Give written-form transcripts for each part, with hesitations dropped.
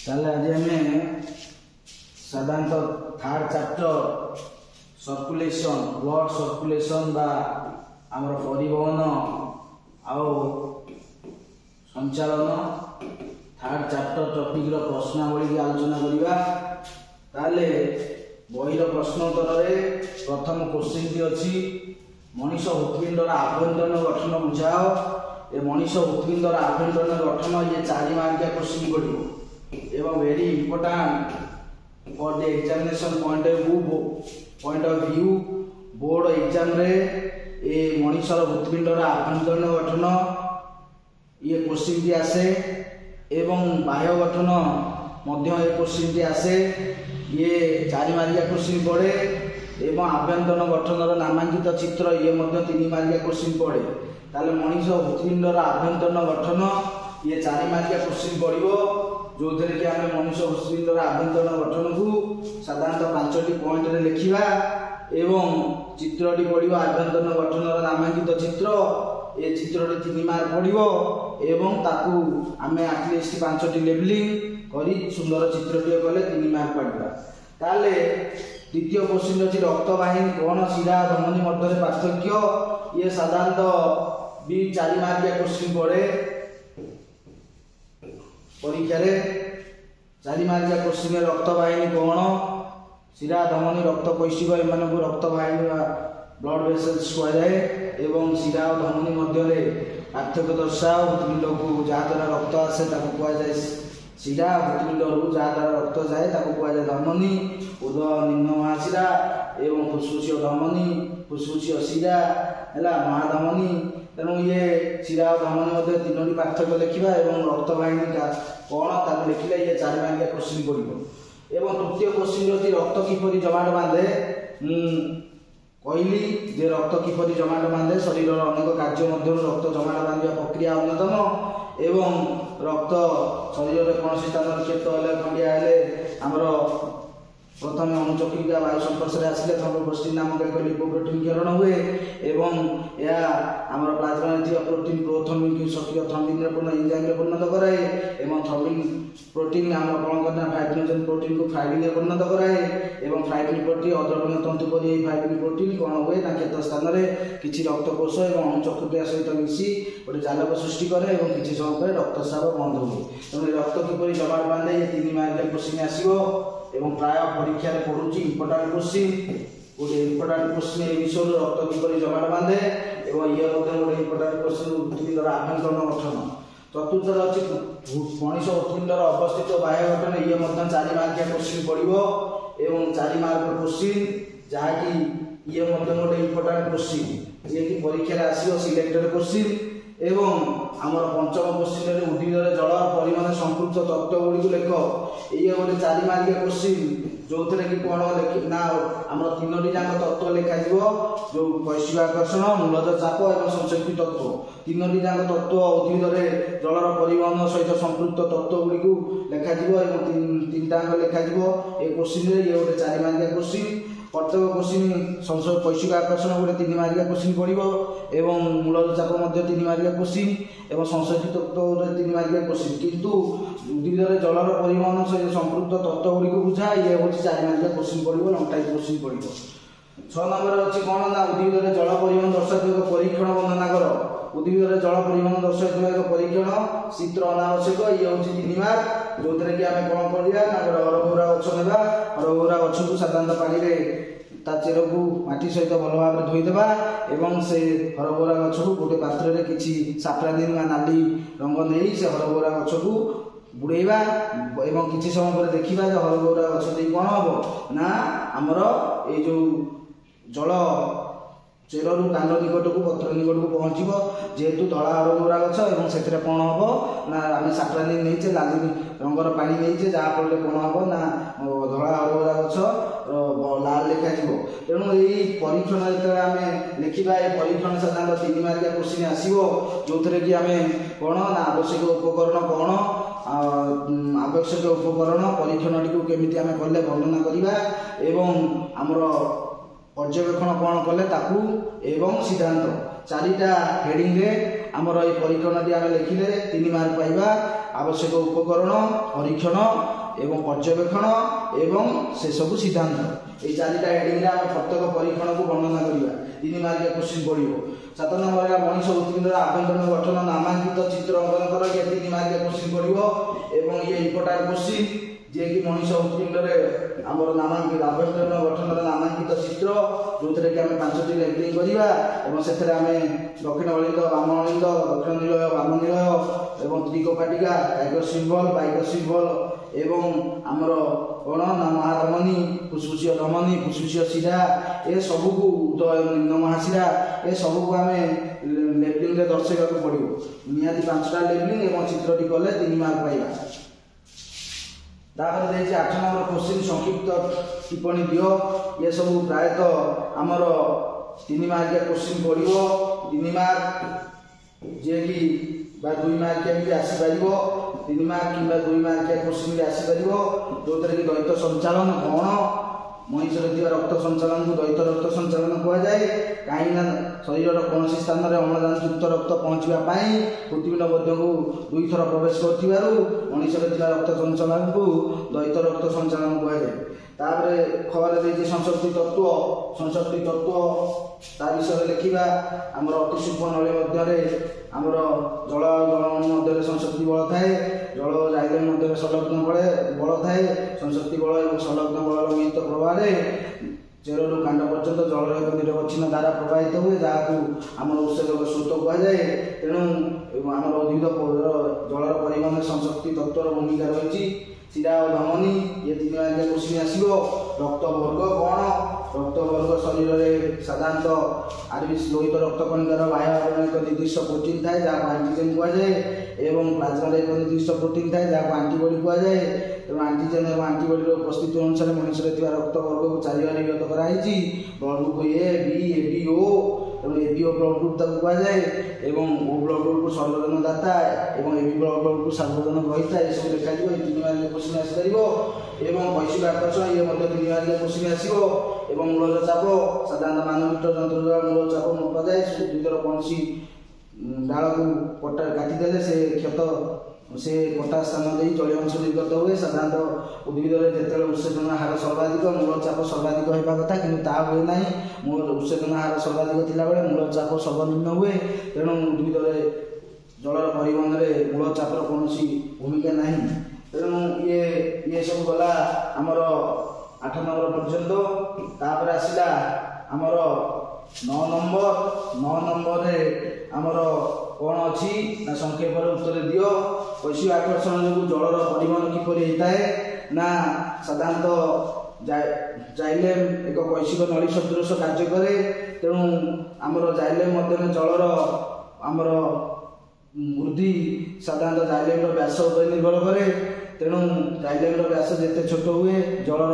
ताले आज आम साधारणतः third chapter circulation blood circulation बा आमर परिवहन आउ संचालन थर्ड चैप्टर टॉपिक रो प्रश्नावली की आलोचना करिबा। ताले बहिर प्रश्नोत्तर रे प्रथम क्वेश्चन टी अछि मनीष हृत्पिंडर आभ्यंतरण गठन बुझाओ। ए मनीष हृत्पिंडर आभ्यंतरण गठन ये 4 मार्किया क्वेश्चन पड़िबो एवं very important for the examination point of view board exam रे ए मनीषर हृत्पिंडर आभ्यंतरण गठन ये क्वेश्चन टी आसे एवं बाह्य गठन मध्य ए क्वेश्चन टी आसे। ये 4 मार्किया क्वेश्चन पड़े एवं आभ्यंतरण गठन नामांकित चित्र ये 3 मार्किया क्वेश्चन पड़े। ताले मनीष हृत्पिंडर आभ्यंतरण गठन ये 4 मार्किया क्वेश्चन पड़िबो जो थे कि आम मनुष्य हृत्पिंडर आभ्यंतरण गठन को साधारणतः 5टी पॉइंट रे लिखिबा एवं चित्रटी पड़िबो आभ्यंतरण गठन नामांकित चित्र। ए चित्रटी 3 मार्क पड़िबो एवं ताकू आम एटलिस्ट 5टी लेबलिंग करी सुंदर चित्रटी कले 3 मार्क पड़िबा। ताले द्वितीय क्वेश्चन अछि रक्तवाहिनी कोण शिरा धमनी मध्य पार्थक्य। ये साधारणतः भी 4 मार्किया क्वेश्चन पड़े परीक्षा रे 4 मार्किया क्वेश्चन रक्तवाहिनी कोण शिरा धमनी रक्त कैशिक एमान को रक्तवाहिनी ब्लड वेसल्स कह जाए एवं शिरा और धमनी मध्य रे पार्थक्य दर्शाओ। हृत्पिंड को जहाँ द्वारा रक्त आसे ताको कह जाए शिरा हृत्पिंड को जहाँ द्वारा रक्त जाए ताको कह जाए धमनी। उद निम्न महाशिरा एवं फुसफुसीय धमनी फुसफुसीय शिरा है महाधमनी। तेणु ये शिरा और धमनी मध्य 3टी पार्थक्य लिखा एवं रक्तवाहिनी का कौन ताको लिखिले ये 4 मार्किया क्वेश्चन पड़िबो। एवं तृतीय क्वेश्चन अछि रक्त किपरि जमाट बांधे। कहली जे रक्त किपरि जमाट बांधे शरीर अनेक कार्य मध्य रक्त जमाट बांधिया प्रक्रिया अन्यतम एवं रक्त शरीर में कौन स्थान क्षत हेले खंडिया हेले आमर प्रथम अणुचक्रिका वायु संपर्श में आसिले थ्रोम्बोप्लास्टिन नामक एक लिपोप्रोटीन किरण हुए एवं यह आमर प्लाज्मा में प्रोटीन प्रोथर्मिन सक्रिय थ्रोम्बिन रे पूर्ण एंजाइम रे परिणत कराए एवं थ्रोम्बिन प्रोटीन आमर कौन करना फाइब्रिनोजेन प्रोटीन को फाइब्रिन रे परिणत कराए एवं फाइब्रिन प्रोटीन अद्रवणीय तंतु परि फाइब्रिन प्रोटीन कौन हुए ना क्षेत्र स्थान रे किछि रक्तकोष एवं अणुचक्रिका सहित मिसी गोटे जालक सृष्टि करे एवं किछि समय पर रक्तस्राव बंद हुए। तेणु रक्त किपरि जमाट बांधे ये 3 मार्किया क्वेश्चन आसीबो एवं प्राय परीक्षा रे पढुची इंपोर्टेंट क्वेश्चन गोटे इंपोर्टेंट क्वेश्चन ए विषय रक्त किपरि जमाट बांधे एवं ये गोटे इंपोर्टेंट क्वेश्चन हृत्पिंडर आभ्यंतरण गठन। चतुर्थ अछि मनीष हृत्पिंडर अवस्थित बाह्य गठन ये 4 मार्किया क्वेश्चन पड़िबो एवं 4 मार्क क्वेश्चन जहा कि ये गोटे इंपोर्टेंट क्वेश्चन जे कि परीक्षा रे आसीबो सिलेक्टेड क्वेश्चन एवं आमर पंचम क्वेश्चन रे उद्भिद रे जल परिमाण संपृक्त तत्व गुडी लेख ये गोटे 4 मार्किया क्वेश्चन जो थे कि कौन ना आमर 3टी जाक तत्व लिखा जो वैश्विक आकर्षण मूलज चाप और संचक्ति तत्व 3टी जाक तत्व उद्भिद रे जलर परिवहन सहित संपृक्त तत्व गुडी को लिखा एवं 3टा लिखा ए क्वेश्चन रे ये गोटे 4 मार्किया क्वेश्चन। प्रत्येक क्वेश्चन वैश्विक आकर्षण गोटे 3 मार्किया क्वेश्चन पड़िबो एवं मूलज चाप मध्य 3 मार्किया क्वेश्चन एवं संचक्ति तत्व 3 मार्किया क्वेश्चन किंतु उद्भिद रे जलर परिवहन सहित संपृक्त तत्व गुडी को बुझा ये होची 4 मार्किया क्वेश्चन पड़िबो लॉन्ग टाइप क्वेश्चन पड़िबो। 6 नंबर अछि कोन ना उद्भिद रे जल परिवहन दर्शाउଥିବା परीक्षण वर्णना कर। उद्भिद रे जल परिवहन दर्शाउଥିବା एक परीक्षण चित्र अनावश्यक ये होची 3 मार्क जो थे कि आम कौन करिया ना गोटे हरभरा गछ नेबा हरभरा गछ को साधारणतः पानी रे ता चेर को माटी सहित भल भाव धोईदेबा एवं से हरभरा गछ को गोटे पात्र रे किछि साप्रादिन वा नाली रंग नहीं से हरभरा गछ को बुड़ेबा एवं किछि समय पर देखिबा जे हरभरा गछ दे कोन हबो ना हमर ए जो जल चेर रु कांड निकट को पत्र निकट को पहुँचब जेहेतु धला हरभरा गछ एवं से कौन हम ना आम साप्रादिन नहीं लाली रंगर पा नहीं जहाँफल कौन हम ना धला हरभरा गछ लाल लिखा। तेणु यही परीक्षण जो आम लिखा ये परीक्षण साधारणतः 3 मार्किया क्वेश्चन आसो जो थे कि आम कौन ना आवश्यक उपकरण कौन आवश्यक उपकरण परीक्षण टी केमी आम कले वर्णना करवा एवं आमर पर्यवेक्षण कौन कले ताकू एवं सिद्धांत 4टा हेडिंग रे आमर ये परीक्षण टी आम लिखिले 3 मार्क पाइबा आवश्यक उपकरण परीक्षण एवं पर्यवेक्षण एवं से सब सिद्धांत ये चारिटा हेडिंग रे आम प्रत्येक परीक्षण को वर्णना करवा 3 मार्किया क्वेश्चन पड़ो। 7 नंबर है मनीष उत्कीर्ण आभ्यंतरण गठन नामांकित चित्र अंकन कर 3 मार्किया क्वेश्चन पड़ो एवं ये इंपोर्टेंट क्वेश्चन जे कि मनीष उत्कीर्ण रे हमर नामांकित आभ्यंतरण गठन नामांकित चित्र जो थे कि आम 5टी लेबलिंग करवा एवं से दक्षिण अलिंद वाम अलिंद दक्षिण निलय वाम निलय एवं त्रिकोपाटिका टाइगर सिंबल बाइकर सिंबल एवं आमर कौन ना महाधमनी फुसफुसीय धमनी फुसफुसीय शिरा ए सबू को निम्न महाशिरा ए सबू को आम लेबलिंग दर्शा पड़ो निहाती 5टा लेबलिंग एवं चित्रटी कले 3 मार्क पाइबा। तापर देखिए 8 नंबर क्वेश्चन संक्षिप्त टिप्पणी दियो ये सब प्रायतः आमर 3 मार्किया क्वेश्चन पड़ो 3 मार्क जे कि 2 मार्किया भी आसीपर 3 मार्क कि 2 मार्किया क्वेश्चन भी आसीपर जो थे कि द्वैत संचालन कौन मनीष रक्त संचालन को द्वैत रक्त संचालन कहुए कहीं शरीर कौन स्थान में अम्लजान युक्त रक्त पहुँचापी पृथ्वी मध्य को 2 थर प्रवेश कर मनीष रक्त संचालन को द्वैत रक्त संचालन कहुए। तापर खबर देखिए संशक्ति तत्व ता विषय लिखा आमर अति सूक्ष्म नली मध्य आमर जल जल मध्य संशक्ति बल थाए जल जाइलेम मध्य संलग्न बल थाए संशक्ति बल और संलग्न बल मिलित प्रभाव चेरु कांड पर्यंत जल एक निरवच्छिन्न धारा प्रवाहित हुए जहाँ आम उत्सेचक स्रोत कहुए तेणु आम उद्भिद जलर परिवहन संशक्ति तत्वर भूमिका रही। शिरा और धमनी ये 3 मार्किया क्वेश्चन आसो। रक्त वर्ग कौन रक्त वर्ग शरीर में साधारणतः आरबीसी लोहित रक्त कणिकार बाह्य आवरण एक निर्दिष्ट प्रोटीन थाए जहाँ एंटीजेन कहुए एवं प्लाज्मा एक निर्दिष्ट प्रोटीन थाए जहाँ एंटीबॉडी कहुए तेणु एंटीजेन और एंटीबॉडी उपस्थिति अनुसार मनुष्य रक्त वर्ग को 4 भाग विभक्त कराई blood group A B AB O तेणु एबी ओ ब्लड ग्रुप तक कहुए एवं ओ ब्लड ग्रुप को सर्वजन दाता एवं एबी ब्लड ग्रुप को सर्वजन ग्रहिता ये सब लिखा 3 मार्किया क्वेश्चन आसपर एवं वैश्विक आकर्षण ये 3 मार्किया क्वेश्चन आसो एवं मूलर चाप साधारण मानवीय जंतु द्वारा मूल चाप मपा जाए उद्भिदर कौन डाल को काटिदेले से क्षत से कटा स्थान दे जलीय अंश निर्गत हुए साधारणतः उद्भिदर जिते उत्सेचन हार सर्वाधिक मूल चाप सर्वाधिक होगा कथा कि हुए ना मूल उत्सेचन हार सर्वाधिक थिला बेले मूल चाप सर्वनिम्न हुए तेणु उद्भिदर जलर परिवहन में मूल चापर कौन भूमिका ना तेणु ये सब गला आमर 8 नंबर पर्यंत। तापर आसला आमर 9 नंबर रे आमर कौन अच्छी ना संक्षेप उत्तर दियो वैश्विक आकर्षण जो जलर परिवहन किपर होता है ना साधारणतः जाइलेम एक वैश्विक नली सदृश कार्य करे तेणु आमर जाइलेम मध्य जलर आमर वृद्धि साधारणतः जाइलेम व्यास उपर निर्भर करे तेणु जाइलेम व्यास जिते छोट हुए जलर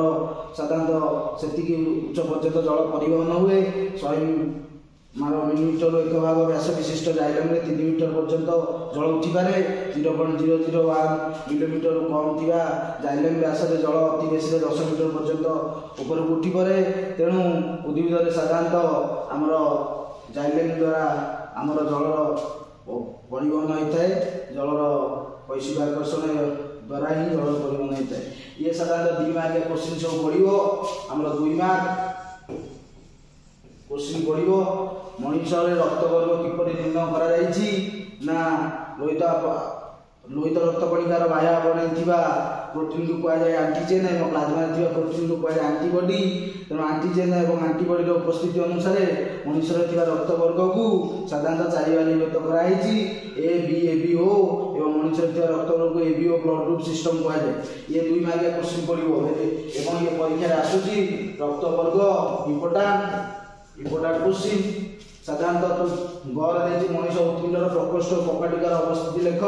साधारणतः से उच्च पर्यंत जल परिवहन हुए 100 मिलीमीटर 1 भाग व्यास विशिष्ट जाइलेम 3 मीटर पर्यंत जल उठिपारे 0.001 मिलीमीटर कम थी जाइलेम व्यास जल अति बेसी 10 मीटर पर्यंत ऊपर को उठिपे तेणु उद्भिद साधारणतः आमर जाइलेम द्वारा आमर जलर परिवहन होता है जलर वैश्विक आकर्षण द्वारा ही जल परिवहन होता है। ये साधारणतः 2 मार्किया क्वेश्चन सब पड़ो आमर 2 मार्क क्वेश्चन पड़ो मनीष रक्त वर्ग किपर निर्णय कर लोहित रक्त कणिकार बाह्य आवरण प्रोटीन को कहुए एंटीजेन और प्लाज्मा प्रोटीन को कहुए एंटीबॉडी तेणु एंटीजेन और एंटीबॉडी उपस्थिति अनुसार मनुष्य रक्त वर्ग को साधारणतः 4 भाग विभक्त कराई ए बी एबी ओ एवं मनुष्य रक्त वर्ग को AB O blood group system कहुए ये 2 मार्किया क्वेश्चन पड़ो एवं ये परीक्षा आसूची रक्त वर्ग इम्पोर्टेंट क्वेश्चन साधारणतः गौर देखिए मनीष उत्कीर्ण प्रकोष्ठ कपाटिकार अवस्थिति लेख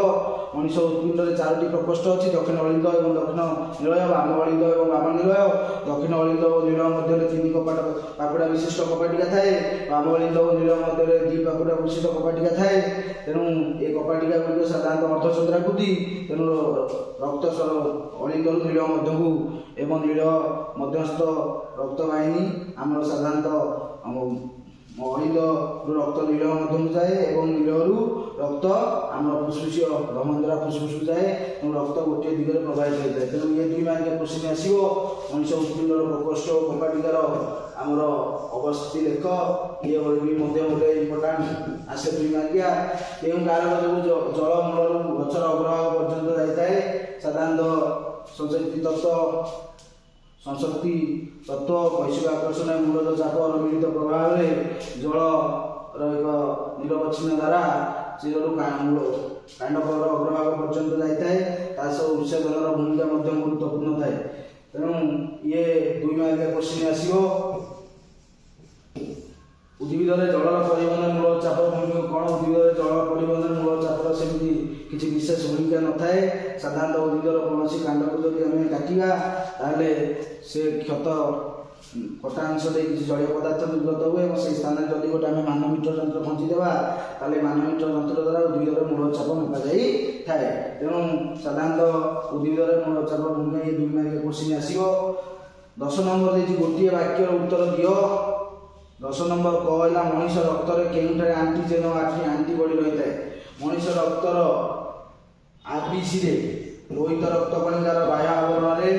मनीष उत्कीर्ण 4टी प्रकोष्ठ अच्छी दक्षिण अलिंद और दक्षिण निलय वाम अलिंद और वाम निलय दक्षिण अलिंद और निलय मध्य 3 कपाट पाकुड़ा विशिष्ट कपाटिका थाए वाम अलिंद और निलय मध्य 2 पाकुड़ा विशिष्ट कपाटिका थाए तेणु ये कपाटिका गुड़िक साधारणतः अर्धचंद्राकृति तेणु रक्त अलिंद निलय मध्य को एवं निलय मध्यस्थ रक्तवाहिनी आम साधारणतः ଅଳିନ୍ଦରୁ ରକ୍ତ ନୀଳ ମଧ୍ୟକୁ ଯାଏ ଏବଂ ନୀଳରୁ ରକ୍ତ ଆମର ଫୁସଫୁସିୟ ଧମନୀ ଦ୍ୱାରା ଫୁସଫୁସକୁ ଯାଏ ଏବଂ ରକ୍ତ ଗୋଟିଏ ଦିଗରେ ପ୍ରବାହିତ ହୋଇଥାଏ। ତେଣୁ ଏ 2 ମାର୍କିଆ କୋଶ୍ଚିନ୍ ଆସିବ। ମଣିଷ ହୃତ୍ପିଣ୍ଡର ପ୍ରକୋଷ୍ଠ ଓ କପାଟିକାର ଆମର ଅବସ୍ଥିତି ଲେଖ। ଇଏ ବି ମଧ୍ୟ ଗୋଟେ ଇମ୍ପୋର୍ଟାଣ୍ଟ ଆସେ 2 ମାର୍କିଆ। କେଉଁ କାରଣ ଯୋଗୁଁ ଜଳ ମୂଳରୁ ଗଛର ଅଗ୍ରଭାଗ ପର୍ଯ୍ୟନ୍ତ ଯାଇଥାଏ? ସାଧାରଣତଃ ସଂଶକ୍ତି ତତ୍ତ୍ୱ, ସଂଶକ୍ତି ତତ୍ତ୍ୱ, ବୈଶ୍ୱିକ ଆକର୍ଷଣ ଏବଂ ମୂଳଜ ଚାପର ମିଳିତ ପ୍ରଭାବରେ ଜଳର ଏକ ନିରବଚ୍ଛିନ୍ନ ଧାରା ଚୀରରୁ କାଣ୍ଡକର ଅଗ୍ରଭାଗ ପର୍ଯ୍ୟନ୍ତ ଯାଇଥାଏ। ତା ସହ ଉତ୍ସେଚନର ଭୂମିକା ମଧ୍ୟ ଗୁରୁତ୍ୱପୂର୍ଣ୍ଣ ଥାଏ। ତେଣୁ ଇଏ 2 ମାର୍କିଆ କୋଶ୍ଚିନ୍ ଆସିବ। ଉଦ୍ଭିଦରେ ଜଳର ପରିବହନରେ ମୂଳ ଚାପ ଭୂମିକା କ'ଣ? ଉଦ୍ଭିଦରେ ଜଳ ପରିବହନରେ ମୂଳ ଚାପର ସେମିତି କିଛି ବିଶେଷ ଭୂମିକା ନଥାଏ। ସାଧାରଣତଃ ଉଦ୍ଭିଦର କୌଣସି କାଣ୍ଡକୁ ଯଦି ଆମେ କାଟିବା ତାହେଲେ ସେ କଟା ଅଂଶ ଦେଇ କିଛି ଜଳୀୟ ପଦାର୍ଥ ନିର୍ଗତ ହୁଏ ଏବଂ ସେହି ସ୍ଥାନରେ ଯଦି ଗୋଟେ ଆମେ ମାନୋମିଟର ଯନ୍ତ୍ର ପହଞ୍ଚିଦେବା ତାହେଲେ ମାନୋମିଟର ଯନ୍ତ୍ର ଦ୍ୱାରା ଉଦ୍ଭିଦର ମୂଳ ଚାପ ମପାଯାଇଥାଏ। ତେଣୁ ସାଧାରଣତଃ ଉଦ୍ଭିଦରେ ମୂଳ ଚାପ ଭୂମିକା ଏ 2 ମାର୍କିଆ କୋଶ୍ଚିନ୍ ଆସିବ। 10 ନମ୍ବର ଦେଇଛି ଗୋଟିଏ ବାକ୍ୟର ଉତ୍ତର ଦିଅ। 10 ନମ୍ବର କ ହେଲା ମଣିଷ ରକ୍ତରେ କେଉଁଠାରେ ଆଣ୍ଟିଜେନ ଓ ଆଣ୍ଟିବଡି ରହିଥାଏ? ମଣିଷ ରକ୍ତର ଆର୍ବିସିରେ ଲୋହିତ ରକ୍ତ କଣିକାର ବାହ୍ୟ ଆବରଣରେ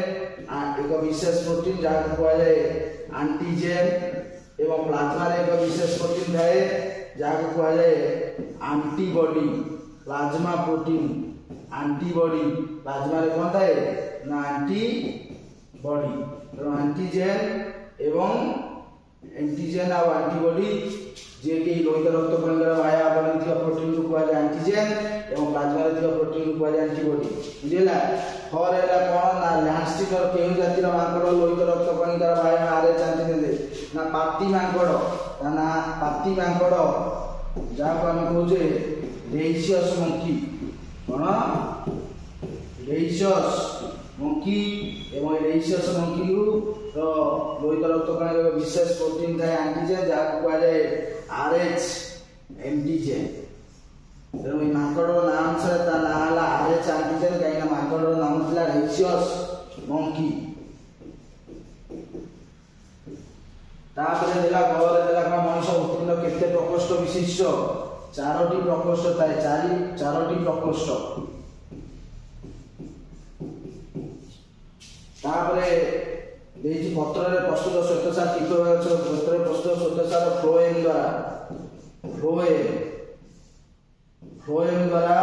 ଏକ ବିଶେଷ ପ୍ରୋଟିନ୍ ଯାହାକୁ କୁହାଯାଏ ଆଣ୍ଟିଜେନ୍ ଏବଂ ପ୍ଲାଜମାରେ ଏକ ବିଶେଷ ପ୍ରୋଟିନ୍ ଥାଏ ଯାହାକୁ କୁହାଯାଏ ଆଣ୍ଟିବଡି। Plasma protein, antibody. ପ୍ଲାଜମାରେ କ'ଣ ଥାଏ ନା ଆଣ୍ଟିବଡି। ତେଣୁ ଆଣ୍ଟିଜେନ୍ ଏବଂ एंटीजेन और एंटीबॉडी जे कि लोहित रक्त कणिकार बाह्य आवरण थिबा प्रोटीन को कुआ जाय एंटीजेन एवं प्लाज्मा रे थिबा प्रोटीन को कुआ जाय एंटीबॉडी। बुझिला फॉर एला कोन ना लैंडस्टिकर केउ जातिर मांकड़ लोहित रक्त कणिकार बाह्य आरएच एंटीजेन ना पाती मांकड़ ना पाती मांकड़ जा को हम कहूजे रेशियस मंकी कोन रेशियस मंकी एवं रेशियस मंकी तो लोहित रक्त कणिकार विशेष प्रोटीन थाए एंटीजेन जा को कुआ जाय आरएच एंटीजेन। तेणु ये मांकड़ नाम से ता ना हला आरएच एंटीजेन कहीं ना मांकड़ नाम थिला रेशियस मंकी। तापर देला गरे देला का मनुष्य उत्पन्न केते प्रकोष्ठ विशिष्ट? 4टी प्रकोष्ठ थाए 4टी प्रकोष्ठ। तापरे देजी पत्र रे प्रस्तुत श्वेतसार कीटोगछ पत्र रे प्रस्तुत श्वेतसार फ्लोएम द्वारा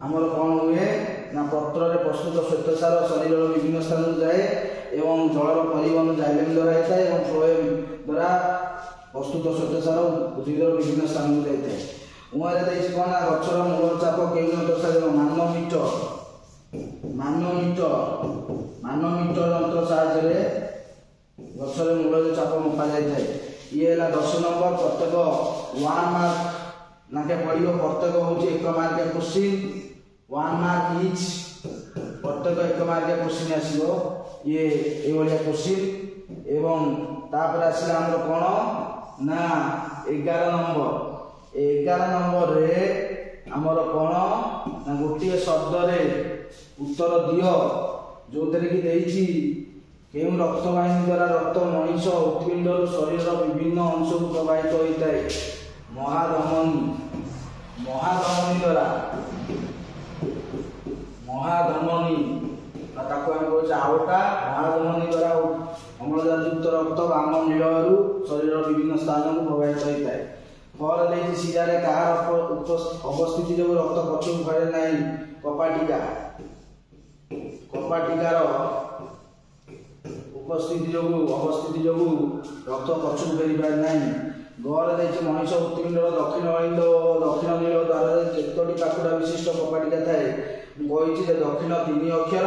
हमर कोन हुए ना पत्र रे प्रस्तुत श्वेतसार शरीर रो विभिन्न स्थान जाए एवं जलर परिवहन जाइलेम द्वारा होता है एवं फ्लोएम द्वारा प्रस्तुत श्वेतसार उद्भिद रो विभिन्न स्थान जाइते। उमारे देजी कोन ना गछर मूल चाप केउ दर्शाय मानोमीटर यंत्र साहाय्य गछर मूल चाप मपा जाए। ये 10 नंबर प्रत्येक 1 मार्क नाके पड़ो प्रत्येक हूँ 1 मार्किया क्वेश्चन 1 मार्क इच प्रत्येक 1 मार्किया क्वेश्चन आसो ये भाया क्वेश्चन एवं तापर आसला हमर कोन ना 11 नंबर रे हमर कोन ना गोटे शब्द रे उत्तर दियो जो तेरे की देइछि केउ रक्तवाहिनी द्वारा रक्त मनीष उत्पिंडर शरीर विभिन्न अंश को प्रवाहित होता है। महाधमनी द्वारा ताको हम कहू आवटा महाधमनी द्वारा अम्लजान युक्त रक्त बाम नीलरू शरीर विभिन्न स्थान को प्रवाहित होता है। फल देइछि सिरारे कहार अवस्थिति जो रक्त पछु फरे नहीं कपाटिकार उपस्थिति जो अवस्थिति जो रक्त पछु फेरी पार नहीं। गौर देइछि मनुष्य उत्पिंडर दक्षिण अलिंद और दक्षिण नील द्वारा केतोटी पाखुड़ा विशिष्ट कपाटिका थाए कही दक्षिण 3 अक्षर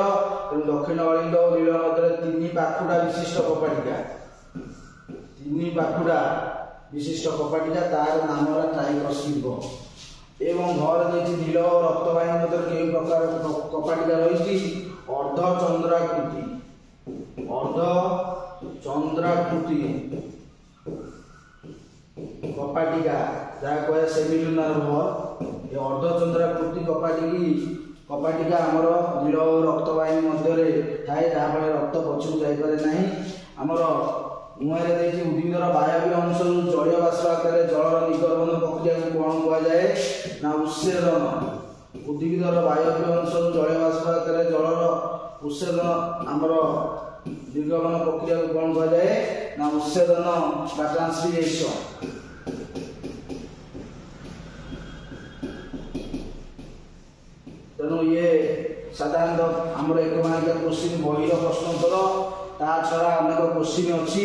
दक्षिण अलिंद और नील मध्य 3 पाखुड़ा विशिष्ट कपाटिका 3 पाखुड़ा विशिष्ट कपाटिका तार नाम ट्राइकॉस्टिव एवं घर देइछि नील और रक्तवाहिनी मध्य केउ प्रकार कपाटिका रही अर्धचंद्राकृति कपाटिका जहाँ कहे सेमिलुनार भर ये अर्धचंद्राकृति कपाटिका आमर नील और रक्तवाहिनी मध्य थाए जहाँ फल रक्त पछू जापे ना आमर उमेर देखिए उद्भिदर वायव्य अंश जलीय बाष्प आकार जलर निगमन प्रक्रिया को कौन कह जाए ना उत्सेदन। उद्भिदर वायव्य अंश जलीय बाष्प आकार जलर उत्सेदन आमर निर्गमन प्रक्रिया को कौन कह जाए ना उत्सेदन बा ट्रांसपिरेशन। तेणु ये साधारणतः आमर एक मार्किया क्वेश्चन बहिर प्रश्नोत्तर ता छड़ा अनेक क्वेश्चन अच्छी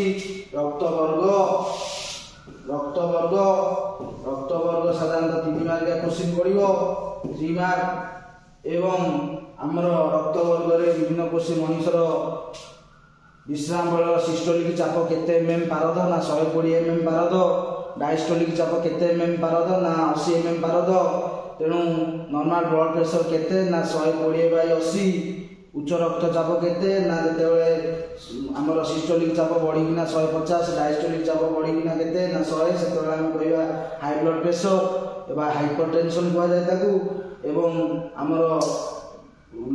रक्तवर्ग साधारणतः 3 मार्किया क्वेश्चन पड़ो 3 मार्क एवं आमर रक्तवर्ग रे विभिन्न क्वेश्चन मनुष्यर विश्राम बल सिस्टोलिक चाप केते mm पारद ना 120 mm पारद डायस्टोलिक चाप केते mm पारद ना 80 mm पारद। तेणु नॉर्मल ब्लड प्रेशर केते ना 120/80 उच्च रक्तचाप केते ना जेतेबेले हमर सिस्टोलिक चाप बढ़िकिना 150 डायस्टोलिक चाप बढ़िकिना केते ना 100 सेतेबेले हम कहबा हाई ब्लड प्रेशर एबा हाइपरटेंशन कहा जाय ताकू। एवं हमर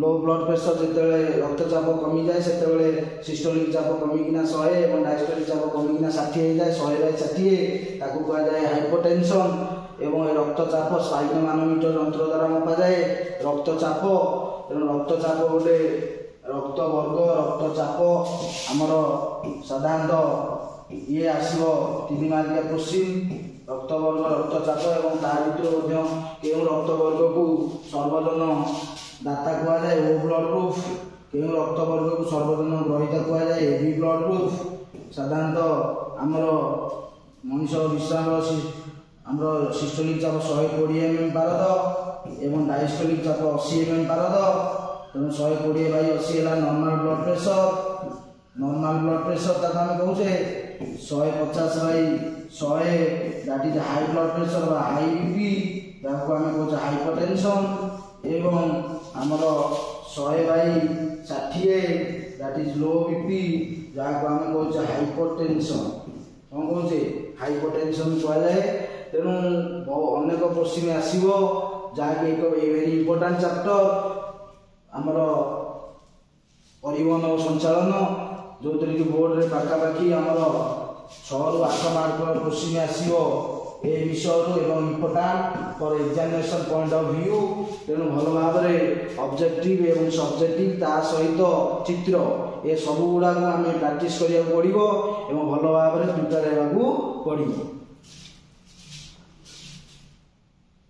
लो ब्लड प्रेशर जेतेबेले रक्तचाप कमी जाय सेतेबेले सिस्टोलिक चाप कमीकिना 100 एवं डायस्टोलिक चाप कमीकिना 60 हो जाय 100/60 ताकू कहा जाय हाइपरटेंशन। एवं रक्तचाप स्वाइन मानोमीटर यंत्र द्वारा मापा जाए रक्तचाप। तेणु रक्तचाप गोटे रक्तवर्ग रक्तचाप आमर साधारणतः ये आसो 3 मार्किया क्वेश्चन रक्तवर्ग रक्तचाप एवं ता भितर केउं रक्तवर्ग को सर्वजन दाता कहा जाए ओ ब्लड ग्रुप केउं रक्तवर्ग को सर्वजन ग्रहिता कहा जाए एबी ब्लड ग्रुप। साधारणतः आमर मनुष्य विश्राम आमर सिस्टोलिक चाप 120 mm पारद एवं डायस्टोलिक चाप 80 mm पारद। तेणु 120/80 है नॉर्मल ब्लड प्रेशर तक आम कहे 150/100 that is high blood pressure बा हाई बीपी ताको आम कहे हाइपरटेंशन। एवं आमर 100/60 दैट इज लो बीपी जहाँ आम कहे हाइपरटेंशन कौन कहे हाइपरटेंशन कह जाए। तेणु अनेक क्वेश्चन आसो जहाँकि एक वेरी इंपोर्टांट चैप्टर आमर परिवहन और संचालन जो कि बोर्ड रे पाखापाखि आमर 6 ରୁ 8 मार्क क्वेश्चन आसो ए विषय एवं important for examination point of view. तेणु भल भाव में ऑब्जेक्टिव एवं सब्जेक्टिव ता सहित चित्र ए सब गुड़ा आम प्रैक्टिस करिया पड़ो एवं भल भाव में प्रिपेयर होगा पड़ो।